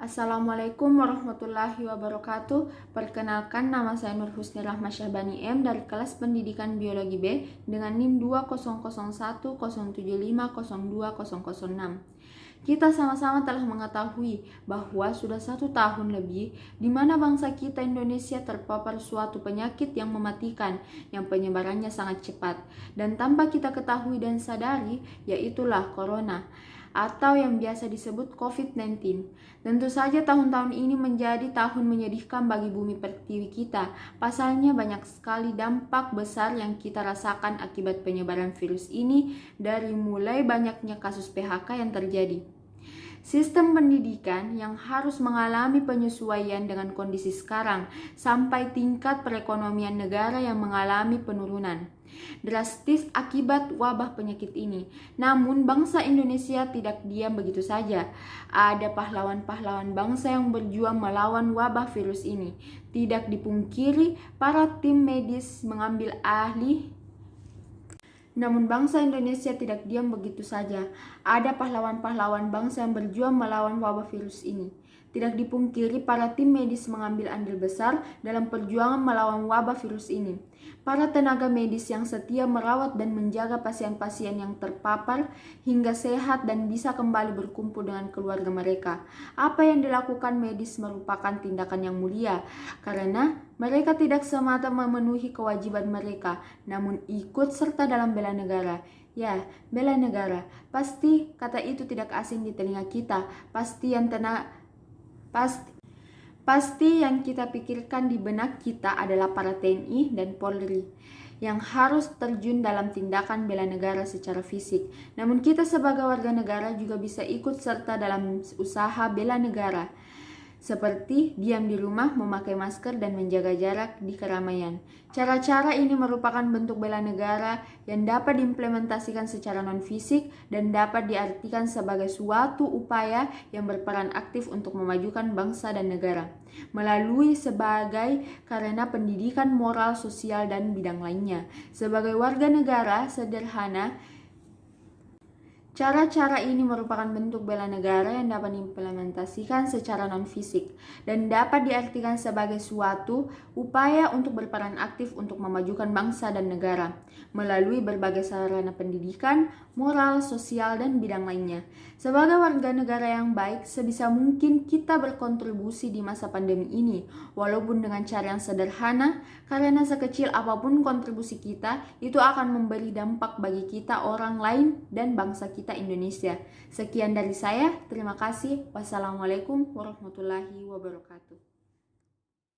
Assalamualaikum warahmatullahi wabarakatuh. Perkenalkan, nama saya Nur Husni Rahma Syahbani M dari kelas pendidikan biologi B dengan NIM 200107502006. Kita sama-sama telah mengetahui bahwa sudah 1 tahun lebih di mana bangsa kita Indonesia terpapar suatu penyakit yang mematikan, yang penyebarannya sangat cepat dan tanpa kita ketahui dan sadari, yaitulah corona atau yang biasa disebut COVID-19. Tentu saja tahun-tahun ini menjadi tahun menyedihkan bagi bumi pertiwi kita. Pasalnya banyak sekali dampak besar yang kita rasakan akibat penyebaran virus ini, dari mulai banyaknya kasus PHK yang terjadi. Sistem pendidikan yang harus mengalami penyesuaian dengan kondisi sekarang, sampai tingkat perekonomian negara yang mengalami penurunan drastis akibat wabah penyakit ini. Namun bangsa Indonesia tidak diam begitu saja. Ada pahlawan-pahlawan bangsa yang berjuang melawan wabah virus ini. Tidak dipungkiri, para tim medis mengambil ahli. Namun bangsa Indonesia tidak diam begitu saja. Ada pahlawan-pahlawan bangsa yang berjuang melawan wabah virus ini. Tidak dipungkiri, para tim medis mengambil andil besar dalam perjuangan melawan wabah virus ini. Para tenaga medis yang setia merawat dan menjaga pasien-pasien yang terpapar hingga sehat dan bisa kembali berkumpul dengan keluarga mereka. Apa yang dilakukan medis merupakan tindakan yang mulia, karena mereka tidak semata memenuhi kewajiban mereka, namun ikut serta dalam bela negara. Ya, bela negara. Pasti kata itu tidak asing di telinga kita. Pasti yang kita pikirkan di benak kita adalah para TNI dan Polri yang harus terjun dalam tindakan bela negara secara fisik. Namun kita sebagai warga negara juga bisa ikut serta dalam usaha bela negara, seperti diam di rumah, memakai masker, dan menjaga jarak di keramaian. Cara-cara ini merupakan bentuk bela negara yang dapat diimplementasikan secara non-fisik dan dapat diartikan sebagai suatu upaya yang berperan aktif untuk memajukan bangsa dan negara melalui karena pendidikan moral, sosial, dan bidang lainnya. Sebagai warga negara sederhana, cara-cara ini merupakan bentuk bela negara yang dapat diimplementasikan secara non-fisik dan dapat diartikan sebagai suatu upaya untuk berperan aktif untuk memajukan bangsa dan negara melalui berbagai sarana pendidikan, moral, sosial, dan bidang lainnya. Sebagai warga negara yang baik, sebisa mungkin kita berkontribusi di masa pandemi ini, walaupun dengan cara yang sederhana, karena sekecil apapun kontribusi kita, itu akan memberi dampak bagi kita, orang lain, dan bangsa kita Indonesia. Sekian dari saya, terima kasih. Wassalamualaikum warahmatullahi wabarakatuh.